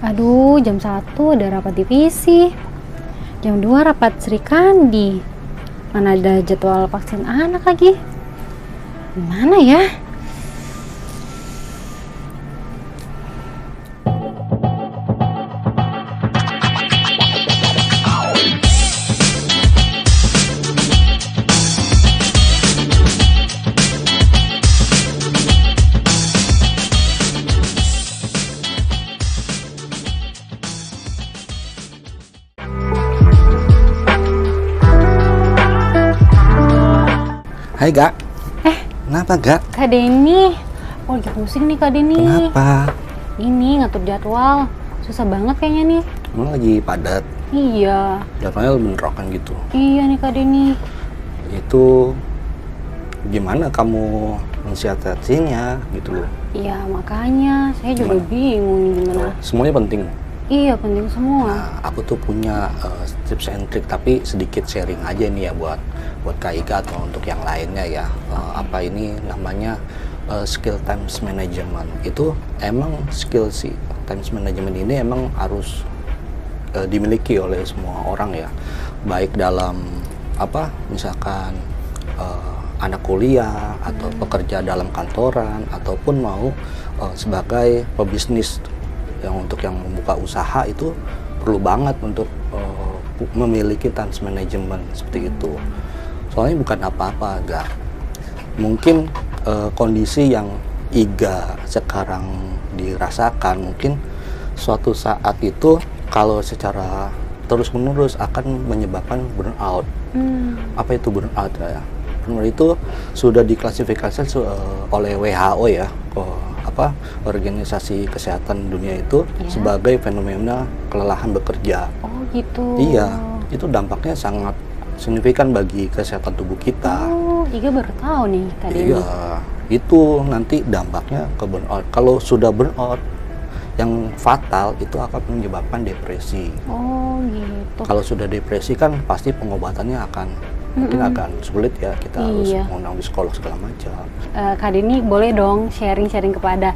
Aduh, jam 1 ada rapat divisi. Jam 2 rapat Sri Kandi. Mana ada jadwal vaksin anak lagi. Gimana ya? Hai Gak, Eh, kenapa Gak? Kak Denny. Oh, lagi pusing nih Kak Denny. Kenapa? Ini ngatur jadwal. Susah banget kayaknya nih. Emang lagi padat, Iya. jadwalnya beneran gitu. Iya nih Kak Denny. Itu gimana kamu mensiasatinya gitu loh? Iya, makanya saya juga bingung nih gimana. Semuanya penting. Iya, penting semua. Nah, aku tuh punya tips and trick, tapi sedikit sharing aja nih ya buat Kak Ika atau untuk yang lainnya ya. Apa ini namanya skill times management. Itu emang skill si times management ini emang harus dimiliki oleh semua orang ya. Baik dalam apa misalkan anak kuliah atau pekerja dalam kantoran ataupun mau sebagai pebisnis yang untuk yang membuka usaha itu perlu banget untuk memiliki times management seperti itu. Soalnya bukan apa-apa, Gak. Mungkin kondisi yang Iga sekarang dirasakan mungkin suatu saat itu kalau secara terus-menerus akan menyebabkan burnout. Apa itu burnout ya? Burnout itu sudah diklasifikasi oleh WHO ya, Organisasi Kesehatan Dunia itu sebagai fenomena kelelahan bekerja. Oh, gitu. Iya, itu dampaknya sangat signifikan bagi kesehatan tubuh kita. Oh, Iga baru tahu nih tadi. Iya, itu nanti dampaknya ke burnout. Kalau sudah burnout, yang fatal itu akan menyebabkan depresi. Oh, gitu. Kalau sudah depresi kan pasti pengobatannya akan mungkin akan sulit ya, kita harus mengundang psikolog segala macam. Kak Denny boleh dong sharing-sharing kepada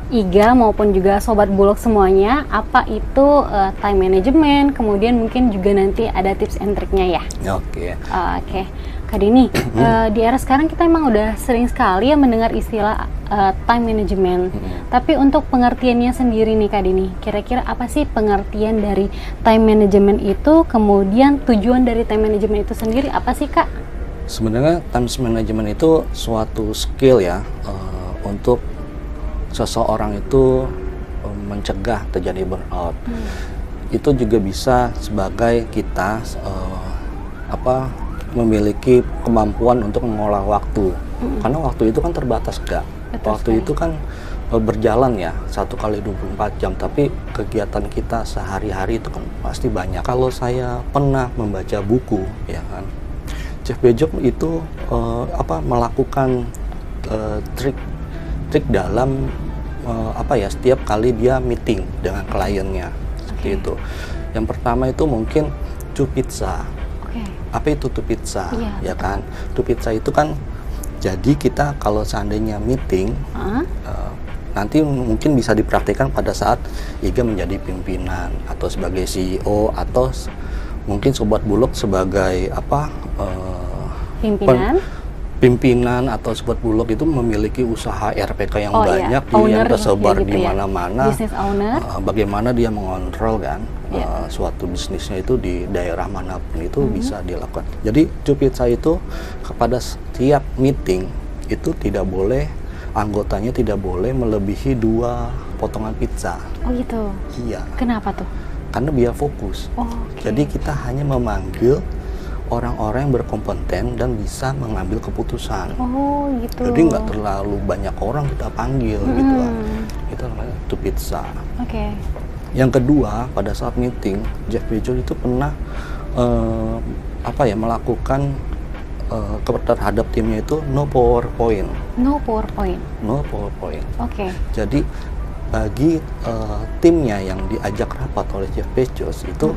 Iga maupun juga Sobat Bulog semuanya, apa itu time management, kemudian mungkin juga nanti ada tips and triknya ya. Oke. Oke, Kak Denny, di era sekarang kita emang udah sering sekali ya mendengar istilah time management. Tapi untuk pengertiannya sendiri nih Kak Denny, kira-kira apa sih pengertian dari time management itu? Kemudian tujuan dari time management itu sendiri apa sih Kak? Sebenarnya time management itu suatu skill ya untuk seseorang itu mencegah terjadi burnout. Itu juga bisa sebagai kita memiliki kemampuan untuk mengolah waktu. Karena waktu itu kan terbatas, Gak. Waktu itu kan berjalan ya 1 kali 24 jam, tapi kegiatan kita sehari-hari itu kan pasti banyak. Kalau saya pernah membaca buku ya kan, Jeff Bezos itu melakukan trik dalam setiap kali dia meeting dengan kliennya seperti itu. Yang pertama itu mungkin to pizza. Apa itu to pizza? Ya kan, to pizza itu kan jadi kita kalau seandainya meeting nanti mungkin bisa dipraktikkan pada saat Iga menjadi pimpinan atau sebagai CEO atau mungkin Sobat Bulog sebagai pimpinan atau Sobat Bulog itu memiliki usaha RPK yang banyak yang tersebar di mana-mana. Business owner. Bagaimana dia mengontrol kan suatu bisnisnya itu di daerah manapun itu bisa dilakukan. Jadi Cupitsa itu kepada setiap meeting itu tidak boleh, anggotanya tidak boleh melebihi 2 potongan pizza. Oh gitu. Iya. Kenapa tuh? Karena biar fokus. Jadi kita hanya memanggil orang-orang yang berkompeten dan bisa mengambil keputusan. Oh gitu. Jadi nggak terlalu banyak orang kita panggil gitu lah. Itu namanya to pizza. Yang kedua, pada saat meeting Jeff Bezos itu pernah melakukan terhadap timnya itu no PowerPoint. Jadi bagi timnya yang diajak rapat oleh Jeff Bezos itu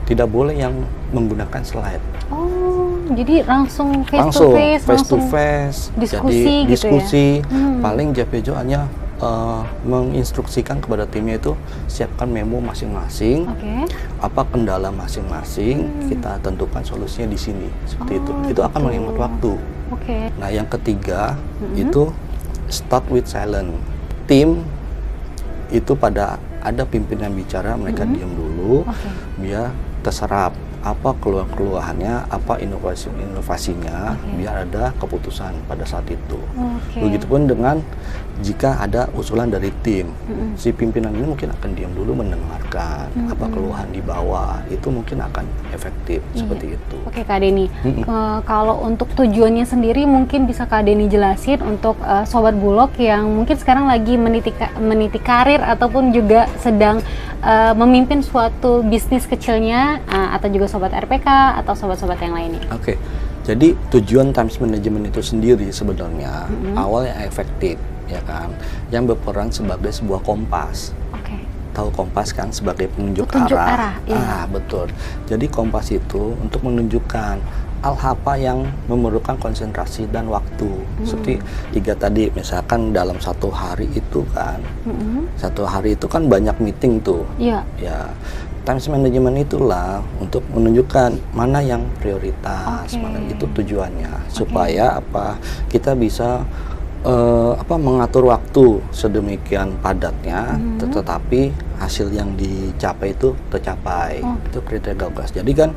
tidak boleh yang menggunakan slide. Oh, jadi langsung face to face, diskusi gitu ya? Paling Jeff Bezos hanya menginstruksikan kepada timnya itu siapkan memo masing-masing, apa kendala masing-masing, kita tentukan solusinya di sini, seperti itu. Itu akan menghemat waktu. Nah, yang ketiga itu start with silent. Tim itu pada ada pimpinan bicara, mereka diam dulu, biar terserap apa keluhan-keluhannya, apa inovasinya, biar ada keputusan pada saat itu. Begitupun dengan jika ada usulan dari tim, si pimpinan ini mungkin akan diam dulu mendengarkan apa keluhan di bawah, itu mungkin akan efektif seperti itu. Oke, Kak Denny, kalau untuk tujuannya sendiri mungkin bisa Kak Denny jelasin untuk Sobat Bulog yang mungkin sekarang lagi meniti karir ataupun juga sedang memimpin suatu bisnis kecilnya, atau juga Sobat RPK atau sobat-sobat yang lainnya. Oke, jadi tujuan times management itu sendiri sebenarnya awalnya efektif, ya kan, yang berperan sebagai sebuah kompas. Tahu kompas kan, sebagai penunjuk arah. Betul. Jadi kompas itu untuk menunjukkan hal apa yang memerlukan konsentrasi dan waktu. Seperti Iga tadi, misalkan dalam satu hari itu kan, satu hari itu kan banyak meeting tuh. Ya, times management itulah untuk menunjukkan mana yang prioritas, mana itu tujuannya, supaya apa kita bisa mengatur waktu sedemikian padatnya, tetapi hasil yang dicapai itu tercapai. Itu critical goals. Jadi kan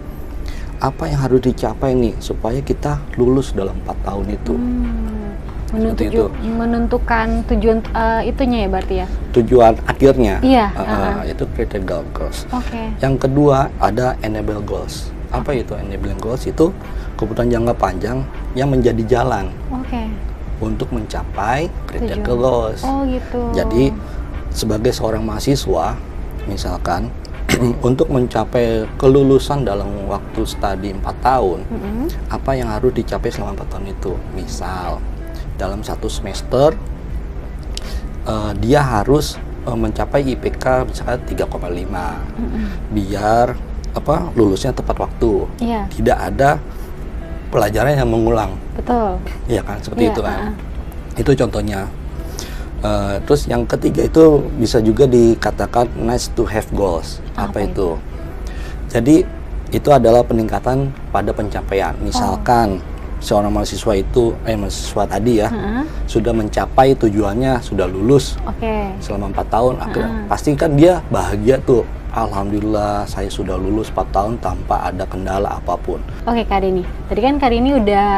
apa yang harus dicapai nih supaya kita lulus dalam 4 tahun itu. Menentukan tujuan itunya ya berarti ya? Tujuan akhirnya. Itu critical goals. Yang kedua ada enable goals. Apa itu enabling goals? Itu kebutuhan jangka panjang yang menjadi jalan untuk mencapai critical goals. Jadi sebagai seorang mahasiswa misalkan untuk mencapai kelulusan dalam waktu studi 4 tahun, apa yang harus dicapai selama 4 tahun itu? Misal dalam satu semester dia harus mencapai IPK misalkan 3,5 biar lulusnya tepat waktu, tidak ada pelajaran yang mengulang. Iya kan, seperti itu kan. Itu contohnya. Terus yang ketiga itu bisa juga dikatakan nice to have goals. Apa itu? Jadi itu adalah peningkatan pada pencapaian. Misalkan seorang mahasiswa itu, mahasiswa tadi ya, sudah mencapai tujuannya, sudah lulus selama 4 tahun, pasti kan dia bahagia tuh. Alhamdulillah saya sudah lulus 4 tahun tanpa ada kendala apapun. Oke Kak Denny, tadi kan Kak Denny udah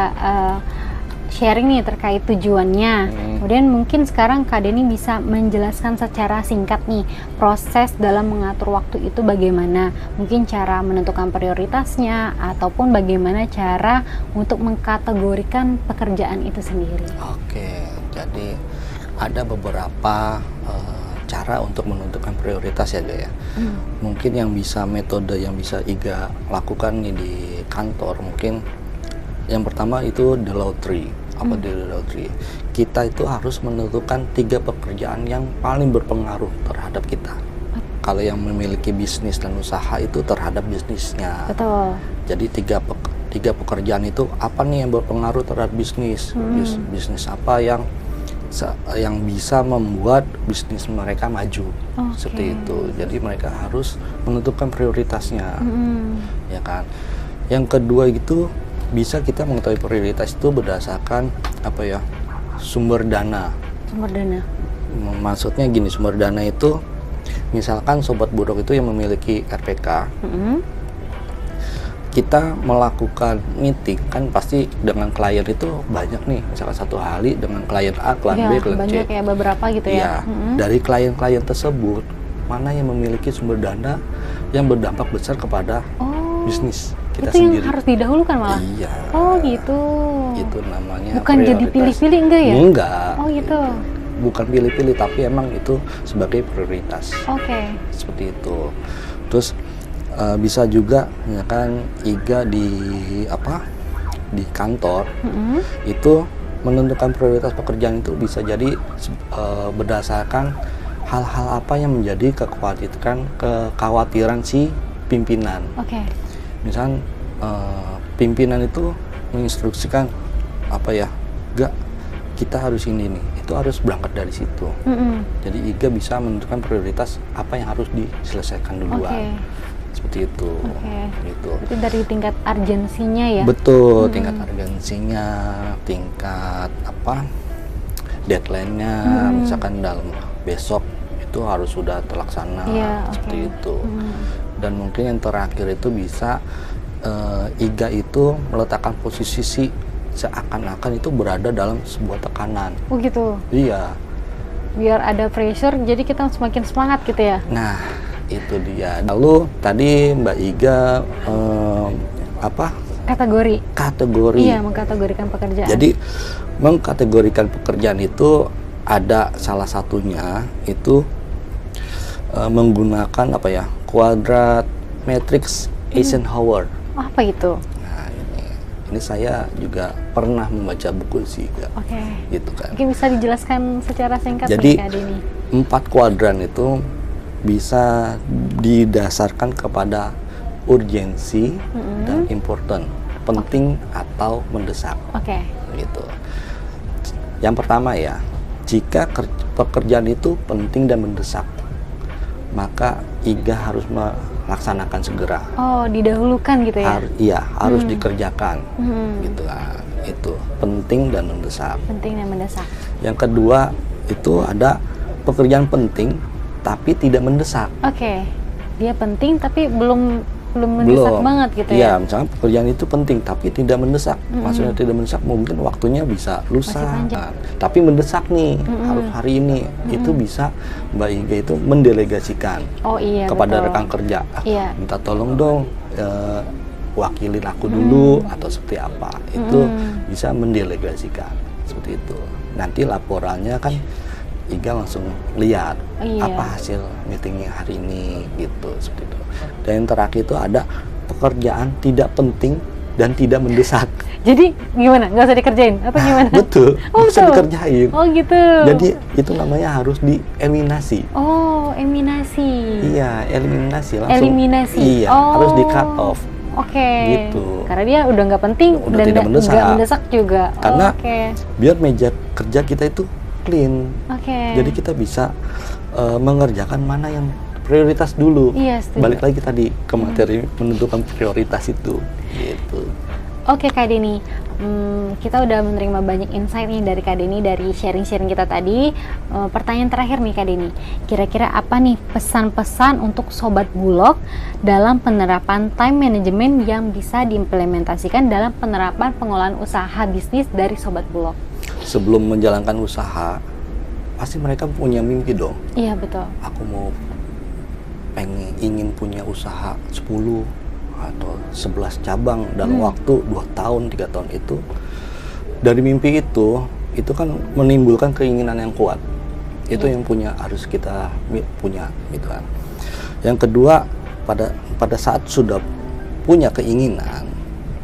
sharing nih terkait tujuannya. Kemudian mungkin sekarang Kak Denny bisa menjelaskan secara singkat nih proses dalam mengatur waktu itu bagaimana, mungkin cara menentukan prioritasnya ataupun bagaimana cara untuk mengkategorikan pekerjaan itu sendiri. Jadi ada beberapa cara untuk menentukan prioritas ya Gaya. Mungkin yang bisa metode yang bisa Iga lakukan nih di kantor, mungkin yang pertama itu the lottery. Apa the lottery? Kita itu harus menentukan 3 pekerjaan yang paling berpengaruh terhadap kita. Kalau yang memiliki bisnis dan usaha itu terhadap bisnisnya. Jadi 3 pekerjaan itu apa nih yang berpengaruh terhadap bisnis? Bisnis apa yang bisa membuat bisnis mereka maju, seperti itu. Jadi mereka harus menentukan prioritasnya, ya kan. Yang kedua itu bisa kita mengetahui prioritas itu berdasarkan sumber dana. Maksudnya gini, sumber dana itu misalkan Sobat Bulog itu yang memiliki RPK, kita melakukan meeting kan pasti dengan klien itu banyak nih, misalkan satu hari dengan klien A, klien B, klien C. Banyak ya, beberapa gitu ya. Dari klien-klien tersebut mana yang memiliki sumber dana yang berdampak besar kepada bisnis kita itu sendiri. Yang harus didahulukan malah. Gitu. Itu namanya bukan prioritas. Jadi pilih-pilih enggak ya? Enggak. Gitu. Bukan pilih-pilih, tapi emang itu sebagai prioritas. Seperti itu. Terus bisa juga misalkan Iga di kantor itu menentukan prioritas pekerjaan itu bisa jadi berdasarkan hal-hal apa yang menjadi kekhawatiran si pimpinan. Misalkan pimpinan itu menginstruksikan kita harus ini nih, itu harus berangkat dari situ. Jadi Iga bisa menentukan prioritas apa yang harus diselesaikan duluan. Seperti itu. Gitu. Itu dari tingkat urgensinya ya? Betul, tingkat urgensinya, tingkat apa, deadline-nya, misalkan dalam besok itu harus sudah terlaksana, seperti itu. Dan mungkin yang terakhir itu bisa Iga itu meletakkan posisi seakan-akan itu berada dalam sebuah tekanan. Oh gitu? Iya. Biar ada pressure, jadi kita semakin semangat gitu ya? Nah, itu dia. Lalu tadi Mbak Iga apa? Kategori. Iya, mengkategorikan pekerjaan. Jadi mengkategorikan pekerjaan itu ada salah satunya itu menggunakan apa ya? Quadrat matrix Eisenhower. Apa itu? Ini saya juga pernah membaca buku sih, gitu kan. Mungkin bisa dijelaskan secara singkat. Jadi 4 kuadran itu bisa didasarkan kepada urgensi dan important, penting atau mendesak. Gitu. Yang pertama ya, jika pekerjaan itu penting dan mendesak, maka Iga harus melaksanakan segera. Oh, didahulukan gitu ya? Harus dikerjakan, gitu kan. Itu penting dan mendesak. Penting dan mendesak. Yang kedua itu ada pekerjaan penting tapi tidak mendesak. Dia penting tapi belum mendesak banget gitu ya? Iya, misalnya pekerjaan itu penting tapi tidak mendesak. Maksudnya tidak mendesak, mungkin waktunya bisa lusa, tapi mendesak nih, harus hari ini. Itu bisa Mbak Iga itu mendelegasikan kepada rekan kerja. Minta tolong dong, wakilin aku dulu atau seperti apa. Itu bisa mendelegasikan seperti itu. Nanti laporannya kan Iga langsung lihat apa hasil meetingnya hari ini, gitu, seperti itu. Dan yang terakhir itu ada pekerjaan tidak penting dan tidak mendesak. Jadi gimana? Nggak usah dikerjain atau gimana? Betul, nggak usah dikerjain. Oh gitu. Jadi itu namanya harus dieliminasi. Oh, eliminasi. Iya, eliminasi langsung. Eliminasi. Iya, harus di cut off. Gitu. Karena dia udah nggak penting dan tidak nggak mendesak juga. Karena biar meja kerja kita itu clean. Jadi kita bisa mengerjakan mana yang prioritas dulu. Balik lagi tadi ke materi menentukan prioritas itu. Gitu. Kak Denny, kita udah menerima banyak insight nih dari Kak Denny dari sharing-sharing kita tadi. Pertanyaan terakhir nih Kak Denny, kira-kira apa nih pesan-pesan untuk Sobat Bulog dalam penerapan time management yang bisa diimplementasikan dalam penerapan pengolahan usaha bisnis dari Sobat Bulog? Sebelum menjalankan usaha, pasti mereka punya mimpi dong. Iya, betul. Aku ingin punya usaha 10 atau 11 cabang dalam waktu 2 tahun, 3 tahun itu. Dari mimpi itu kan menimbulkan keinginan yang kuat. Itu yang harus kita punya, gitu kan. Yang kedua, pada saat sudah punya keinginan,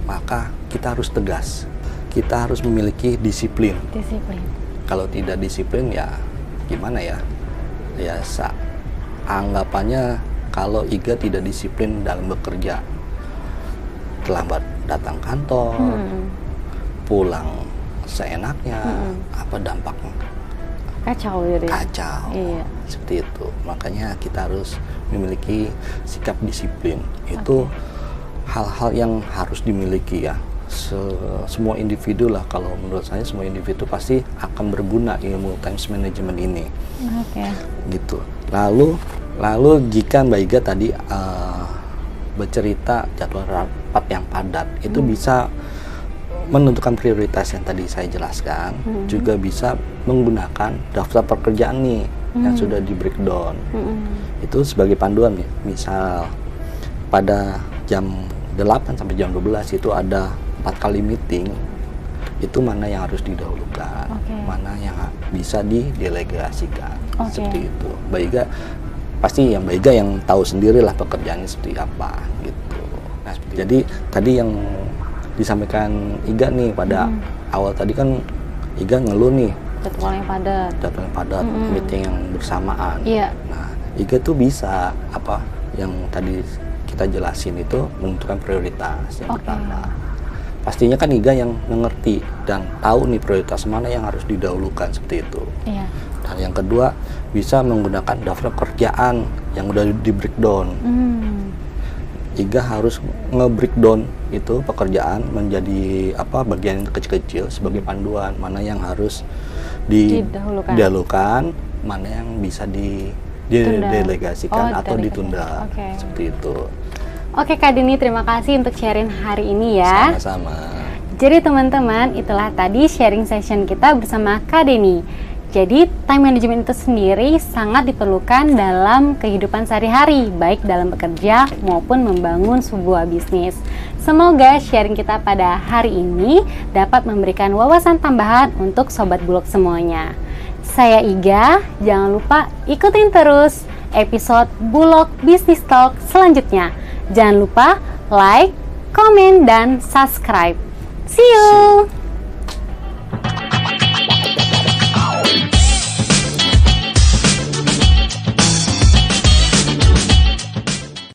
maka kita harus tegas. Kita harus memiliki disiplin. Kalau tidak disiplin ya gimana ya? Ya anggapannya kalau Iga tidak disiplin dalam bekerja, terlambat datang kantor, pulang seenaknya, apa dampaknya? Kacau gitu ya? Kacau. Seperti itu. Makanya kita harus memiliki sikap disiplin. Itu hal-hal yang harus dimiliki ya. Semua individu lah, kalau menurut saya semua individu pasti akan berguna ilmu time management ini. Gitu. Lalu jika Mbak Iga tadi bercerita jadwal rapat yang padat, itu bisa menentukan prioritas yang tadi saya jelaskan, juga bisa menggunakan daftar pekerjaan nih yang sudah di breakdown. Itu sebagai panduan ya. Misal pada jam 8 sampai jam 12 itu ada 4 kali meeting, itu mana yang harus didahulukan, mana yang bisa didelegasikan, seperti itu. Mbak Iga pasti Mbak Iga yang tahu sendirilah pekerjaannya seperti apa, gitu. Nah, jadi tadi yang disampaikan Iga nih pada awal tadi kan Iga ngeluh nih jadwal yang padat, meeting yang bersamaan. Nah, Iga tuh bisa yang tadi kita jelasin itu menentukan prioritas yang pertama. pastinya kan Iga yang mengerti dan tahu nih prioritas mana yang harus didahulukan seperti itu. Iya. Dan yang kedua, bisa menggunakan daftar kerjaan yang udah di breakdown. Iga harus nge-breakdown itu pekerjaan menjadi bagian kecil-kecil sebagai panduan mana yang harus didahulukan, mana yang bisa didelegasikan atau ditunda. Seperti itu. Oke Kak Dini, terima kasih untuk sharing hari ini ya. Sama-sama. Jadi teman-teman, itulah tadi sharing session kita bersama Kak Dini. Jadi time management itu sendiri sangat diperlukan dalam kehidupan sehari-hari, baik dalam bekerja maupun membangun sebuah bisnis. Semoga sharing kita pada hari ini dapat memberikan wawasan tambahan untuk Sobat Bulog semuanya. Saya Iga, jangan lupa ikutin terus episode Bulog Business Talk selanjutnya. Jangan lupa like, komen, dan subscribe. See you!